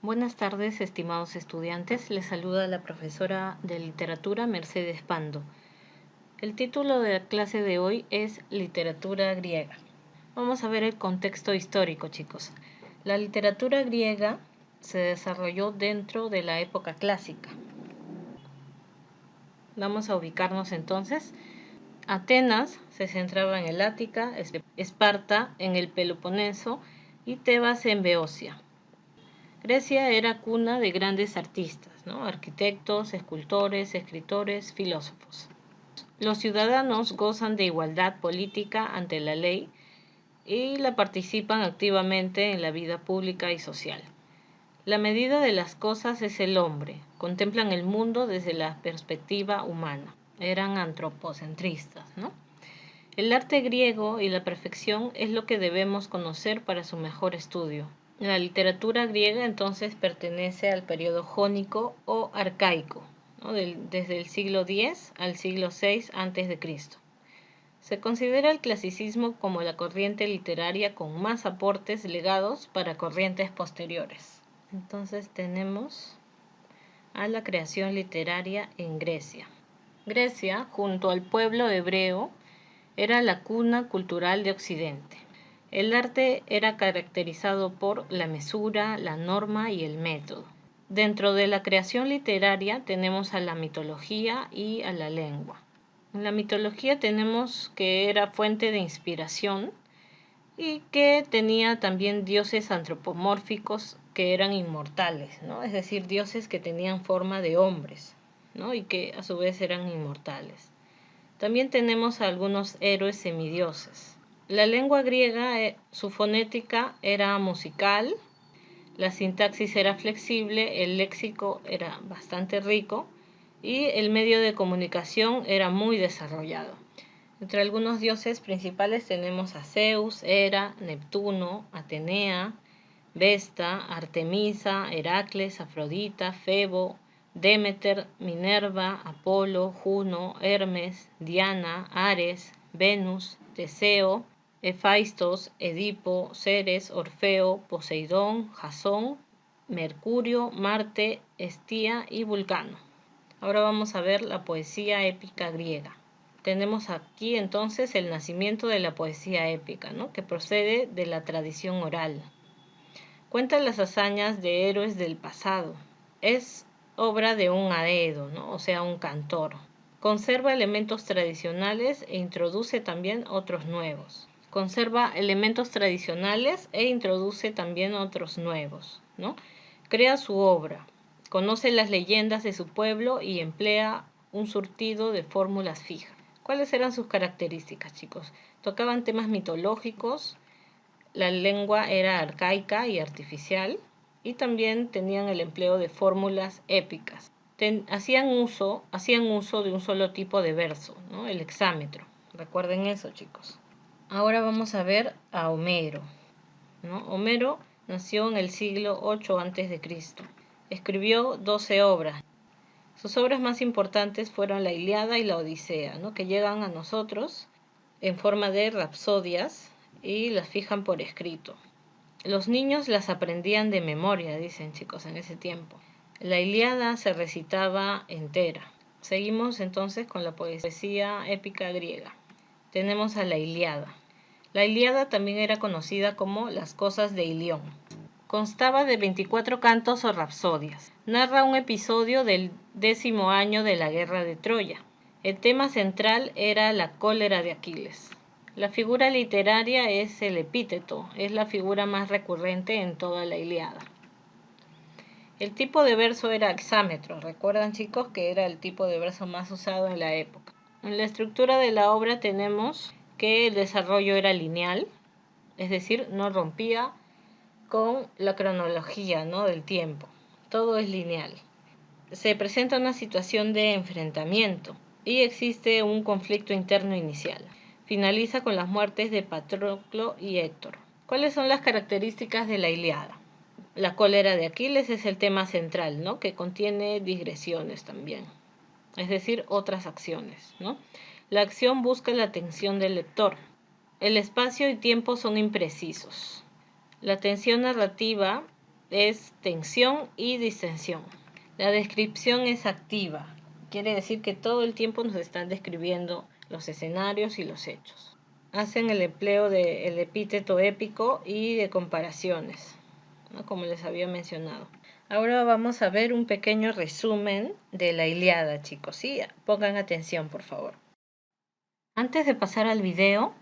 Buenas tardes, estimados estudiantes. Les saluda la profesora de literatura Mercedes Pando. El título de la clase de hoy es Literatura griega. Vamos a ver el contexto histórico, chicos. La literatura griega se desarrolló dentro de la época clásica. Vamos a ubicarnos entonces. Atenas se centraba en el Ática, Esparta en el Peloponeso y Tebas en Beocia. Grecia era cuna de grandes artistas, arquitectos, escultores, escritores, filósofos. Los ciudadanos gozan de igualdad política ante la ley y participan activamente en la vida pública y social. La medida de las cosas es el hombre. Contemplan el mundo desde la perspectiva humana. Eran antropocentristas, El arte griego y la perfección es lo que debemos conocer para su mejor estudio. La literatura griega entonces pertenece al periodo jónico o arcaico, desde el siglo X al siglo VI a.C. Se considera el clasicismo como la corriente literaria con más aportes legados para corrientes posteriores. Entonces tenemos a la creación literaria en Grecia. Grecia, junto al pueblo hebreo, era la cuna cultural de Occidente. El arte era caracterizado por la mesura, la norma y el método. Dentro de la creación literaria tenemos a la mitología y a la lengua. En la mitología tenemos que era fuente de inspiración y que tenía también dioses antropomórficos que eran inmortales, es decir, dioses que tenían forma de hombres, y que a su vez eran inmortales. También tenemos a algunos héroes semidioses. La lengua griega, su fonética era musical, la sintaxis era flexible, el léxico era bastante rico y el medio de comunicación era muy desarrollado. Entre algunos dioses principales tenemos a Zeus, Hera, Neptuno, Atenea, Vesta, Artemisa, Heracles, Afrodita, Febo, Demeter, Minerva, Apolo, Juno, Hermes, Diana, Ares, Venus, Teseo, Hefaistos, Edipo, Ceres, Orfeo, Poseidón, Jasón, Mercurio, Marte, Hestía y Vulcano. Ahora vamos a ver la poesía épica griega. Tenemos aquí entonces el nacimiento de la poesía épica, que procede de la tradición oral. Cuenta las hazañas de héroes del pasado. Es obra de un aedo, o sea, un cantor. Conserva elementos tradicionales e introduce también otros nuevos. Crea su obra, conoce las leyendas de su pueblo y emplea un surtido de fórmulas fijas. ¿Cuáles eran sus características, chicos? Tocaban temas mitológicos, la lengua era arcaica y artificial y también tenían el empleo de fórmulas épicas. Hacían uso de un solo tipo de verso, el hexámetro. Recuerden eso, chicos. Ahora vamos a ver a Homero. Homero nació en el siglo 8 a.C. Escribió 12 obras. Sus obras más importantes fueron la Ilíada y la Odisea, que llegan a nosotros en forma de rapsodias y las fijan por escrito. Los niños las aprendían de memoria, dicen, chicos, en ese tiempo. La Ilíada se recitaba entera. Seguimos entonces con la poesía épica griega. Tenemos a la Ilíada. La Ilíada también era conocida como las cosas de Ilión. Constaba de 24 cantos o rapsodias. Narra un episodio del 10º año de la guerra de Troya. El tema central era la cólera de Aquiles. La figura literaria es el epíteto, es la figura más recurrente en toda la Ilíada. El tipo de verso era hexámetro. Recuerdan, chicos, que era el tipo de verso más usado en la época. En la estructura de la obra tenemos que el desarrollo era lineal, es decir, no rompía con la cronología, del tiempo. Todo es lineal. Se presenta una situación de enfrentamiento y existe un conflicto interno inicial. Finaliza con las muertes de Patroclo y Héctor. ¿Cuáles son las características de la Ilíada? La cólera de Aquiles es el tema central, que contiene digresiones también, es decir, otras acciones, La acción busca la atención del lector. El espacio y tiempo son imprecisos. La tensión narrativa es tensión y distensión. La descripción es activa. Quiere decir que todo el tiempo nos están describiendo los escenarios y los hechos. Hacen el empleo del epíteto épico y de comparaciones, ¿no? Como les había mencionado. Ahora vamos a ver un pequeño resumen de la Ilíada, chicos. Sí, pongan atención, por favor. Antes de pasar al video,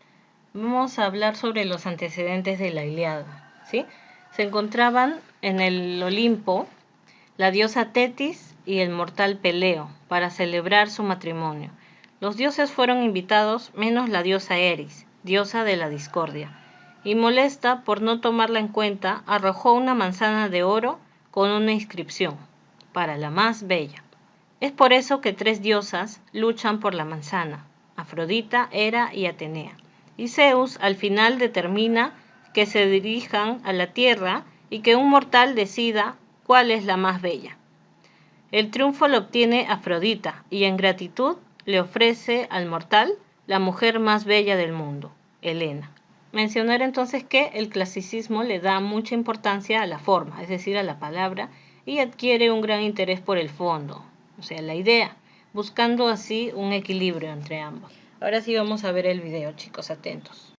vamos a hablar sobre los antecedentes de la Ilíada, ¿sí? Se encontraban en el Olimpo la diosa Tetis y el mortal Peleo para celebrar su matrimonio. Los dioses fueron invitados menos la diosa Eris, diosa de la discordia, y molesta por no tomarla en cuenta, arrojó una manzana de oro con una inscripción: para la más bella. Es por eso que 3 diosas luchan por la manzana: Afrodita, Hera y Atenea. Y Zeus al final determina que se dirijan a la tierra y que un mortal decida cuál es la más bella. El triunfo lo obtiene Afrodita y en gratitud le ofrece al mortal la mujer más bella del mundo, Helena. Mencionar entonces que el clasicismo le da mucha importancia a la forma, es decir, a la palabra, y adquiere un gran interés por el fondo, o sea, la idea, buscando así un equilibrio entre ambos. Ahora sí vamos a ver el video, chicos, atentos.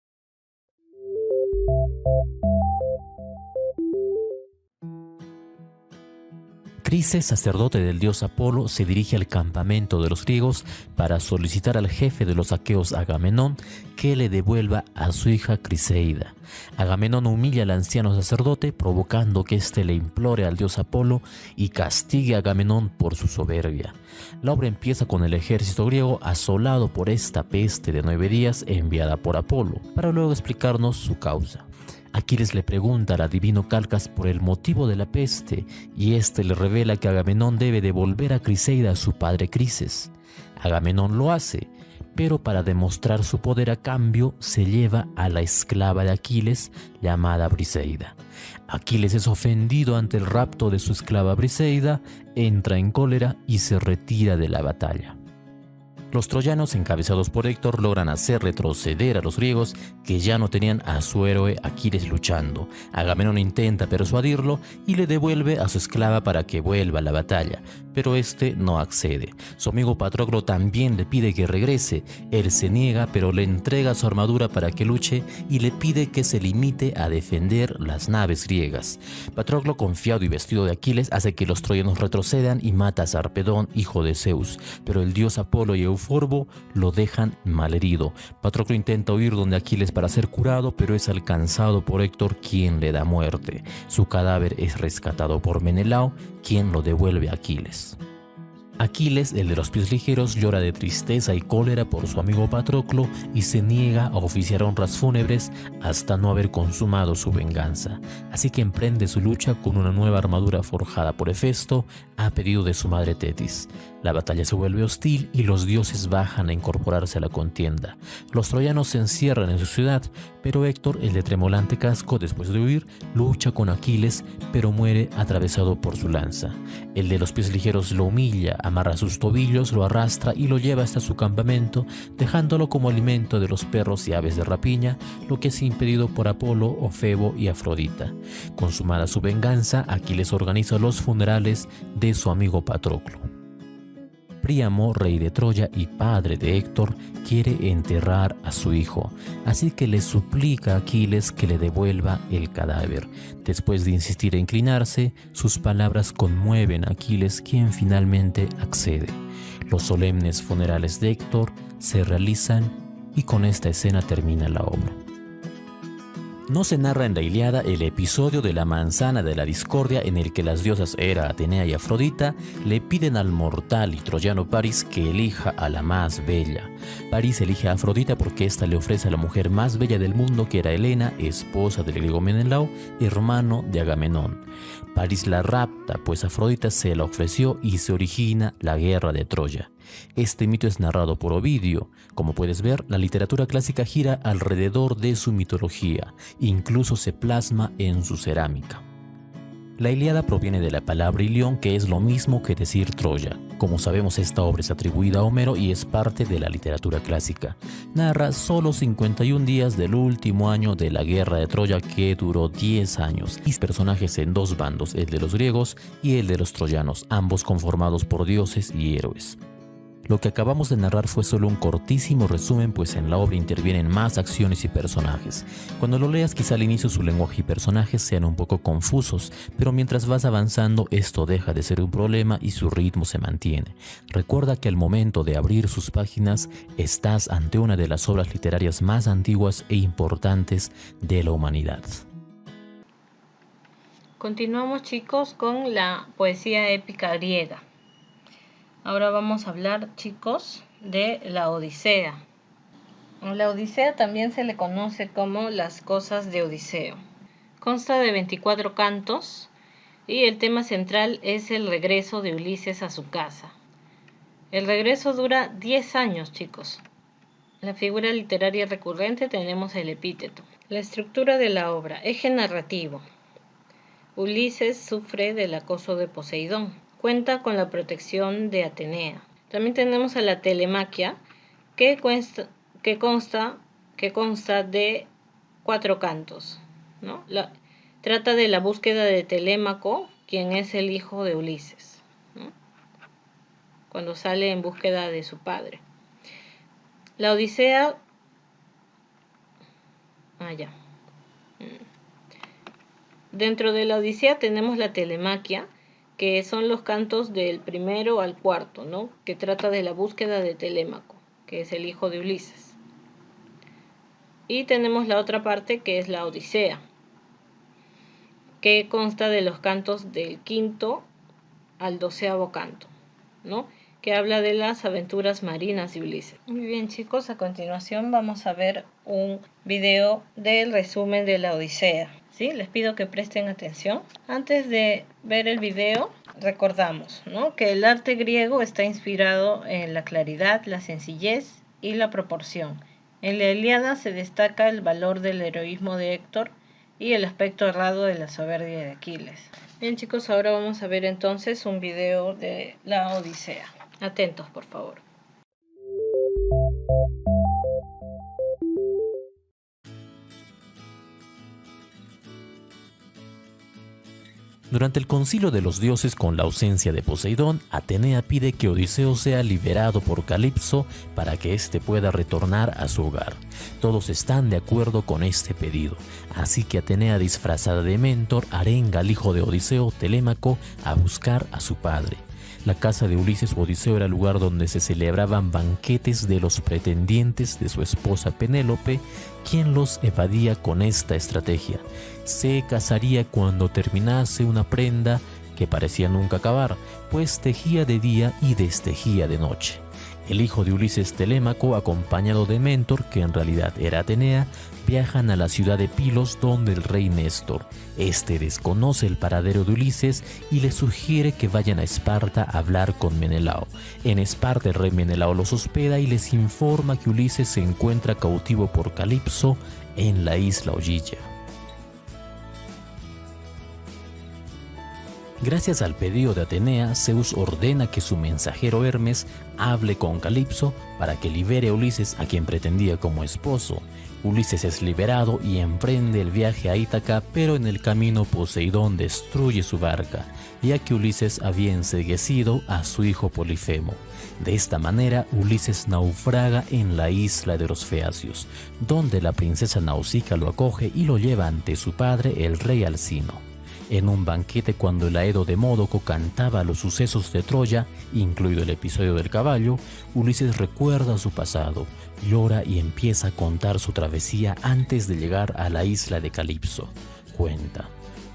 Crises, sacerdote del dios Apolo, se dirige al campamento de los griegos para solicitar al jefe de los aqueos, Agamenón, que le devuelva a su hija Criseida. Agamenón humilla al anciano sacerdote, provocando que éste le implore al dios Apolo y castigue a Agamenón por su soberbia. La obra empieza con el ejército griego asolado por esta peste de 9 días enviada por Apolo, para luego explicarnos su causa. Aquiles le pregunta al adivino Calcas por el motivo de la peste y éste le revela que Agamenón debe devolver a Criseida a su padre Crises. Agamenón lo hace, pero para demostrar su poder a cambio se lleva a la esclava de Aquiles llamada Briseida. Aquiles es ofendido ante el rapto de su esclava Briseida, entra en cólera y se retira de la batalla. Los troyanos, encabezados por Héctor, logran hacer retroceder a los griegos, que ya no tenían a su héroe Aquiles luchando. Agamenón intenta persuadirlo y le devuelve a su esclava para que vuelva a la batalla, pero este no accede. Su amigo Patroclo también le pide que regrese. Él se niega, pero le entrega su armadura para que luche y le pide que se limite a defender las naves griegas. Patroclo, confiado y vestido de Aquiles, hace que los troyanos retrocedan y mata a Sarpedón, hijo de Zeus, pero el dios Apolo y Euforbo lo dejan malherido. Patroclo intenta huir donde Aquiles para ser curado, pero es alcanzado por Héctor, quien le da muerte. Su cadáver es rescatado por Menelao, quien lo devuelve a Aquiles. Aquiles, el de los pies ligeros, llora de tristeza y cólera por su amigo Patroclo y se niega a oficiar honras fúnebres hasta no haber consumado su venganza. Así que emprende su lucha con una nueva armadura forjada por Hefesto a pedido de su madre Tetis. La batalla se vuelve hostil y los dioses bajan a incorporarse a la contienda. Los troyanos se encierran en su ciudad, pero Héctor, el de tremolante casco, después de huir, lucha con Aquiles, pero muere atravesado por su lanza. El de los pies ligeros lo humilla, amarra sus tobillos, lo arrastra y lo lleva hasta su campamento, dejándolo como alimento de los perros y aves de rapiña, lo que es impedido por Apolo, Ofebo y Afrodita. Consumada su venganza, Aquiles organiza los funerales de su amigo Patroclo. Príamo, rey de Troya y padre de Héctor, quiere enterrar a su hijo, así que le suplica a Aquiles que le devuelva el cadáver. Después de insistir e inclinarse, sus palabras conmueven a Aquiles, quien finalmente accede. Los solemnes funerales de Héctor se realizan y con esta escena termina la obra. No se narra en la Ilíada el episodio de la manzana de la discordia en el que las diosas Hera, Atenea y Afrodita le piden al mortal y troyano París que elija a la más bella. París elige a Afrodita porque ésta le ofrece a la mujer más bella del mundo, que era Helena, esposa del griego Menelao, hermano de Agamenón. París la rapta, pues Afrodita se la ofreció y se origina la guerra de Troya. Este mito es narrado por Ovidio. Como puedes ver, la literatura clásica gira alrededor de su mitología, incluso se plasma en su cerámica. La Ilíada proviene de la palabra Ilión, que es lo mismo que decir Troya. Como sabemos, esta obra es atribuida a Homero y es parte de la literatura clásica. Narra solo 51 días del último año de la guerra de Troya, que duró 10 años, y personajes en dos bandos, el de los griegos y el de los troyanos, ambos conformados por dioses y héroes. Lo que acabamos de narrar fue solo un cortísimo resumen, pues en la obra intervienen más acciones y personajes. Cuando lo leas, quizá al inicio su lenguaje y personajes sean un poco confusos, pero mientras vas avanzando esto deja de ser un problema y su ritmo se mantiene. Recuerda que al momento de abrir sus páginas estás ante una de las obras literarias más antiguas e importantes de la humanidad. Continuamos, chicos, con la poesía épica griega. Ahora vamos a hablar, chicos, de la Odisea. La Odisea también se le conoce como las cosas de Odiseo. Consta de 24 cantos y el tema central es el regreso de Ulises a su casa. El regreso dura 10 años, chicos. La figura literaria recurrente tenemos el epíteto. La estructura de la obra, eje narrativo. Ulises sufre del acoso de Poseidón. Cuenta con la protección de Atenea. También tenemos a la telemaquia, que consta de 4 cantos, ¿no? Trata de la búsqueda de Telémaco, quien es el hijo de Ulises, ¿no? Cuando sale en búsqueda de su padre. La Odisea... Dentro de la Odisea tenemos la telemaquia, que son los cantos del primero al cuarto, ¿no? Que trata de la búsqueda de Telémaco, que es el hijo de Ulises. Y tenemos la otra parte, que es la Odisea, que consta de los cantos del quinto al 12º canto, ¿no? Que habla de las aventuras marinas de Ulises. Muy bien, chicos, a continuación vamos a ver un video del resumen de la Odisea. ¿Sí? Les pido que presten atención. Antes de ver el video, recordamos, ¿no?, que el arte griego está inspirado en la claridad, la sencillez y la proporción. En la Ilíada se destaca el valor del heroísmo de Héctor y el aspecto errado de la soberbia de Aquiles. Bien, chicos, ahora vamos a ver entonces un video de la Odisea. Atentos, por favor. Durante el concilio de los dioses, con la ausencia de Poseidón, Atenea pide que Odiseo sea liberado por Calipso para que éste pueda retornar a su hogar. Todos están de acuerdo con este pedido, así que Atenea, disfrazada de Mentor, arenga al hijo de Odiseo, Telémaco, a buscar a su padre. La casa de Ulises Odiseo era el lugar donde se celebraban banquetes de los pretendientes de su esposa Penélope, quien los evadía con esta estrategia. Se casaría cuando terminase una prenda que parecía nunca acabar, pues tejía de día y destejía de noche. El hijo de Ulises, Telémaco, acompañado de Mentor, que en realidad era Atenea, viajan a la ciudad de Pilos, donde el rey Néstor. Este desconoce el paradero de Ulises y le sugiere que vayan a Esparta a hablar con Menelao. En Esparta, el rey Menelao los hospeda y les informa que Ulises se encuentra cautivo por Calipso en la isla Ogygia. Gracias al pedido de Atenea, Zeus ordena que su mensajero Hermes hable con Calipso para que libere a Ulises, a quien pretendía como esposo. Ulises es liberado y emprende el viaje a Ítaca, pero en el camino Poseidón destruye su barca, ya que Ulises había enceguecido a su hijo Polifemo. De esta manera, Ulises naufraga en la isla de los Feacios, donde la princesa Nausicaa lo acoge y lo lleva ante su padre, el rey Alcino. En un banquete, cuando el Aedo de Módoco cantaba los sucesos de Troya, incluido el episodio del caballo, Ulises recuerda su pasado, llora y empieza a contar su travesía antes de llegar a la isla de Calipso. Cuenta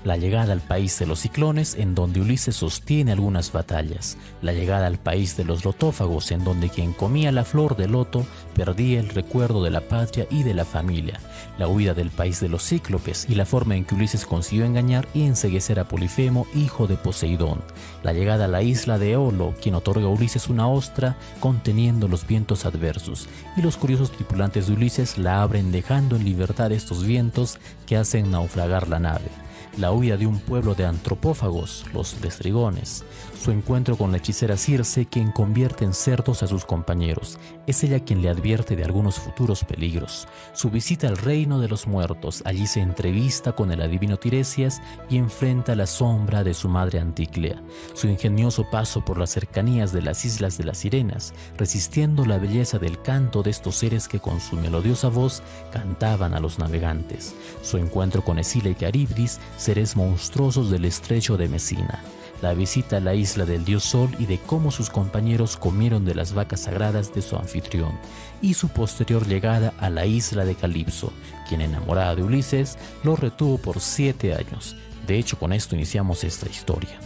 la llegada al país de los ciclones, en donde Ulises sostiene algunas batallas; la llegada al país de los lotófagos, en donde quien comía la flor de loto perdía el recuerdo de la patria y de la familia; la huida del país de los cíclopes y la forma en que Ulises consiguió engañar y enceguecer a Polifemo, hijo de Poseidón; la llegada a la isla de Eolo, quien otorga a Ulises una ostra conteniendo los vientos adversos, y los curiosos tripulantes de Ulises la abren, dejando en libertad estos vientos que hacen naufragar la nave. la huida de un pueblo de antropófagos, los lestrigones, su encuentro con la hechicera Circe, quien convierte en cerdos a sus compañeros. Es ella quien le advierte de algunos futuros peligros. Su visita al reino de los muertos, allí se entrevista con el adivino Tiresias y enfrenta la sombra de su madre Anticlea. Su ingenioso paso por las cercanías de las islas de las sirenas, resistiendo la belleza del canto de estos seres que con su melodiosa voz cantaban a los navegantes. Su encuentro con Escila y Caribdis, seres monstruosos del estrecho de Mesina. La visita a la isla del dios Sol y de cómo sus compañeros comieron de las vacas sagradas de su anfitrión, y su posterior llegada a la isla de Calipso, quien, enamorada de Ulises, lo retuvo por 7 años. De hecho, con esto iniciamos esta historia.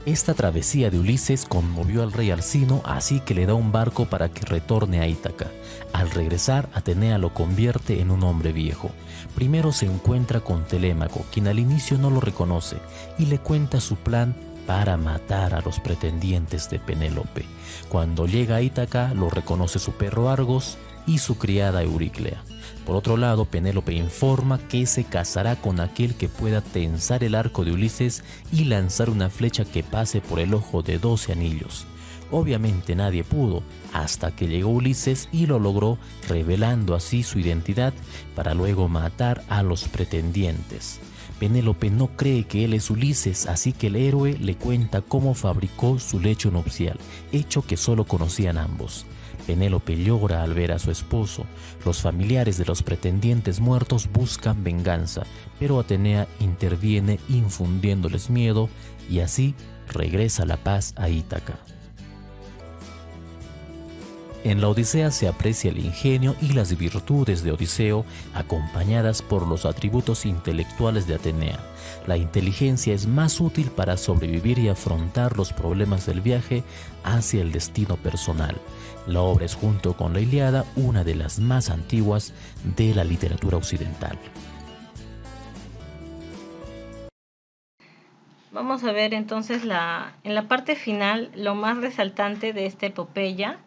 Esta travesía de Ulises conmovió al rey Alcino, así que le da un barco para que retorne a Ítaca. Al regresar, Atenea lo convierte en un hombre viejo. Primero se encuentra con Telémaco, quien al inicio no lo reconoce, y le cuenta su plan para matar a los pretendientes de Penélope. Cuando llega a Ítaca, lo reconoce su perro Argos y su criada Euriclea. Por otro lado, Penélope informa que se casará con aquel que pueda tensar el arco de Ulises y lanzar una flecha que pase por el ojo de 12 anillos. Obviamente nadie pudo, hasta que llegó Ulises y lo logró, revelando así su identidad para luego matar a los pretendientes. Penélope no cree que él es Ulises, así que el héroe le cuenta cómo fabricó su lecho nupcial, hecho que solo conocían ambos. Penélope llora al ver a su esposo. Los familiares de los pretendientes muertos buscan venganza, pero Atenea interviene infundiéndoles miedo y así regresa la paz a Ítaca. En la Odisea se aprecia el ingenio y las virtudes de Odiseo, acompañadas por los atributos intelectuales de Atenea. La inteligencia es más útil para sobrevivir y afrontar los problemas del viaje hacia el destino personal. La obra es, junto con la Ilíada, una de las más antiguas de la literatura occidental. Vamos a ver entonces en la parte final, lo más resaltante de esta epopeya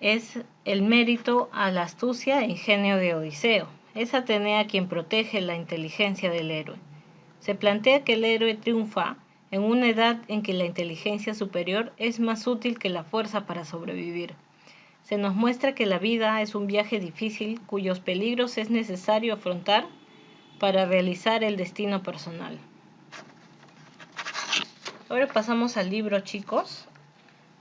es el mérito a la astucia e ingenio de Odiseo. Es Atenea quien protege la inteligencia del héroe. Se plantea que el héroe triunfa en una edad en que la inteligencia superior es más útil que la fuerza para sobrevivir. Se nos muestra que la vida es un viaje difícil cuyos peligros es necesario afrontar para realizar el destino personal. Ahora pasamos al libro, chicos.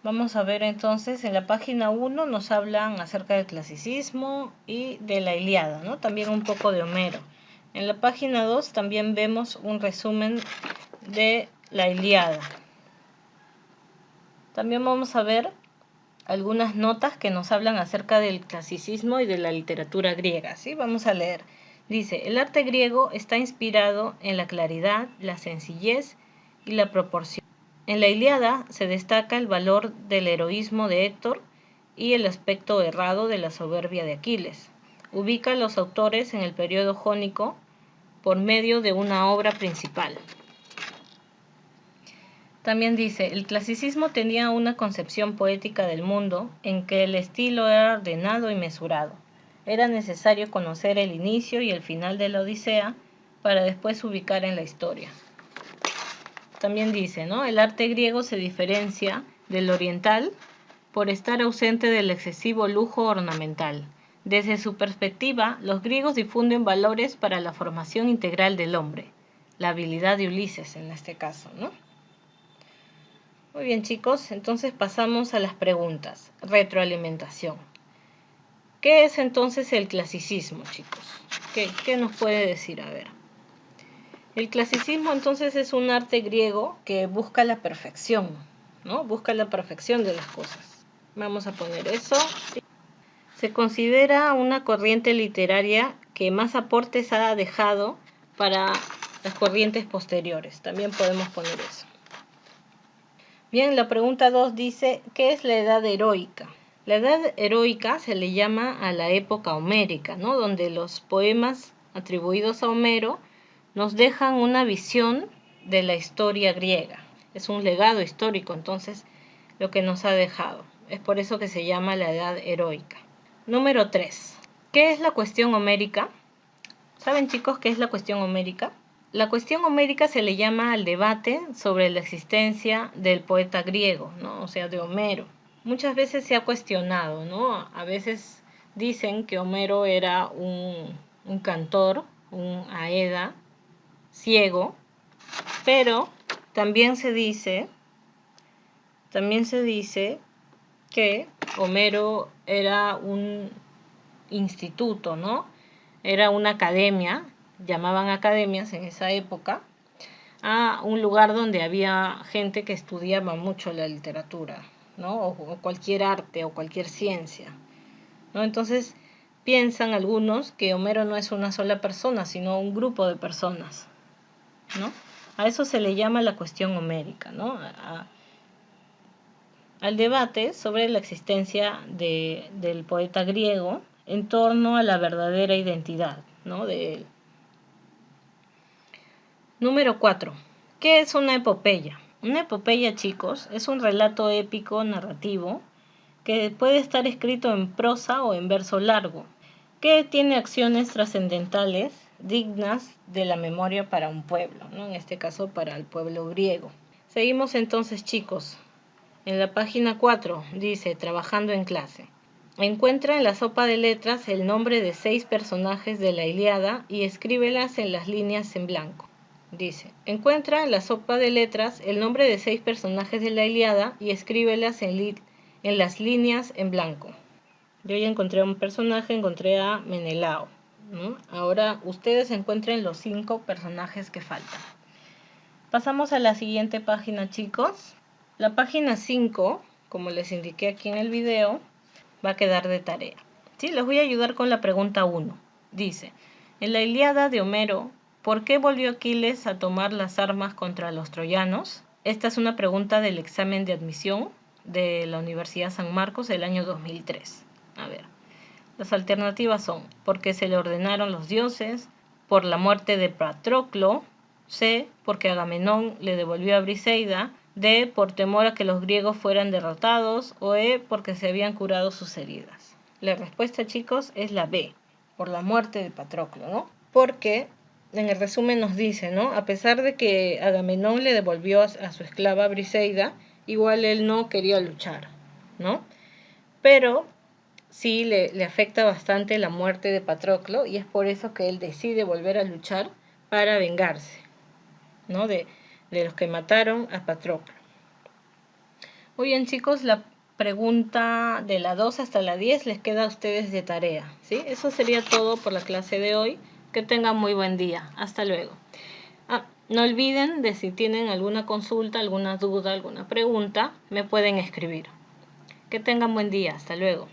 Vamos a ver entonces, en la página 1 nos hablan acerca del clasicismo y de la Ilíada, ¿no? También un poco de Homero. En la página 2 también vemos un resumen de la Ilíada. También vamos a ver algunas notas que nos hablan acerca del clasicismo y de la literatura griega, ¿sí? Vamos a leer. Dice, el arte griego está inspirado en la claridad, la sencillez y la proporción. En la Ilíada se destaca el valor del heroísmo de Héctor y el aspecto errado de la soberbia de Aquiles. Ubica a los autores en el periodo jónico por medio de una obra principal. También dice, el clasicismo tenía una concepción poética del mundo en que el estilo era ordenado y mesurado. Era necesario conocer el inicio y el final de la Odisea para después ubicar en la historia. También dice, ¿no? El arte griego se diferencia del oriental por estar ausente del excesivo lujo ornamental. Desde su perspectiva, los griegos difunden valores para la formación integral del hombre, la habilidad de Ulises en este caso, ¿no? Muy bien, chicos, entonces pasamos a las preguntas. Retroalimentación. ¿Qué es entonces el clasicismo, chicos? ¿Qué nos puede decir? A ver. El clasicismo entonces es un arte griego que busca la perfección, ¿no? Busca la perfección de las cosas. Vamos a poner eso. Se considera una corriente literaria que más aportes ha dejado para las corrientes posteriores. También podemos poner eso. Bien, la pregunta 2 dice, ¿qué es la edad heroica? La edad heroica se le llama a la época homérica, ¿no? Donde los poemas atribuidos a Homero nos dejan una visión de la historia griega. Es un legado histórico, entonces, lo que nos ha dejado. Es por eso que se llama la edad heroica. Número 3. ¿Qué es la cuestión homérica? ¿Saben, chicos, qué es la cuestión homérica? La cuestión homérica se le llama al debate sobre la existencia del poeta griego, ¿no? O sea, de Homero. Muchas veces se ha cuestionado, ¿no? A veces dicen que Homero era un cantor, un aeda, ciego, pero también se dice que Homero era un instituto, ¿no? Era una academia, llamaban academias en esa época, a un lugar donde había gente que estudiaba mucho la literatura, ¿no? O cualquier arte o cualquier ciencia, ¿no? Entonces piensan algunos que Homero no es una sola persona, sino un grupo de personas, ¿no? A eso se le llama la cuestión homérica, ¿no? Al debate sobre la existencia del poeta griego en torno a la verdadera identidad, ¿no? de él. Número 4. ¿Qué es una epopeya? Una epopeya, chicos, es un relato épico narrativo que puede estar escrito en prosa o en verso largo, que tiene acciones trascendentales dignas de la memoria para un pueblo, ¿no? En este caso para el pueblo griego. Seguimos entonces, chicos. En la página 4 dice, trabajando en clase. Encuentra en la sopa de letras el nombre de 6 personajes de la Ilíada y escríbelas en las líneas en blanco. Dice, encuentra en la sopa de letras el nombre de 6 personajes de la Ilíada y escríbelas en las líneas en blanco. Yo ya encontré un personaje, encontré a Menelao, ¿no? Ahora ustedes encuentren los 5 personajes que faltan. Pasamos a la siguiente página, chicos. La página 5, como les indiqué aquí en el video, va a quedar de tarea. ¿Sí? Les voy a ayudar con la pregunta 1. Dice, en la Ilíada de Homero, ¿por qué volvió Aquiles a tomar las armas contra los troyanos? Esta es una pregunta del examen de admisión de la Universidad San Marcos del año 2003. A ver, las alternativas son, porque se le ordenaron los dioses, por la muerte de Patroclo, C, porque Agamenón le devolvió a Briseida, D, por temor a que los griegos fueran derrotados, o E, porque se habían curado sus heridas. La respuesta, chicos, es la B, por la muerte de Patroclo, ¿no? Porque en el resumen nos dice, ¿no? A pesar de que Agamenón le devolvió a su esclava Briseida, igual él no quería luchar, ¿no? Pero sí le afecta bastante la muerte de Patroclo y es por eso que él decide volver a luchar para vengarse, ¿no? De los que mataron a Patroclo. Muy bien, chicos, la pregunta de la 2 hasta la 10 les queda a ustedes de tarea, ¿sí? Eso sería todo por la clase de hoy. Que tengan muy buen día. Hasta luego. No olviden de si tienen alguna consulta, alguna duda, alguna pregunta, me pueden escribir. Que tengan buen día. Hasta luego.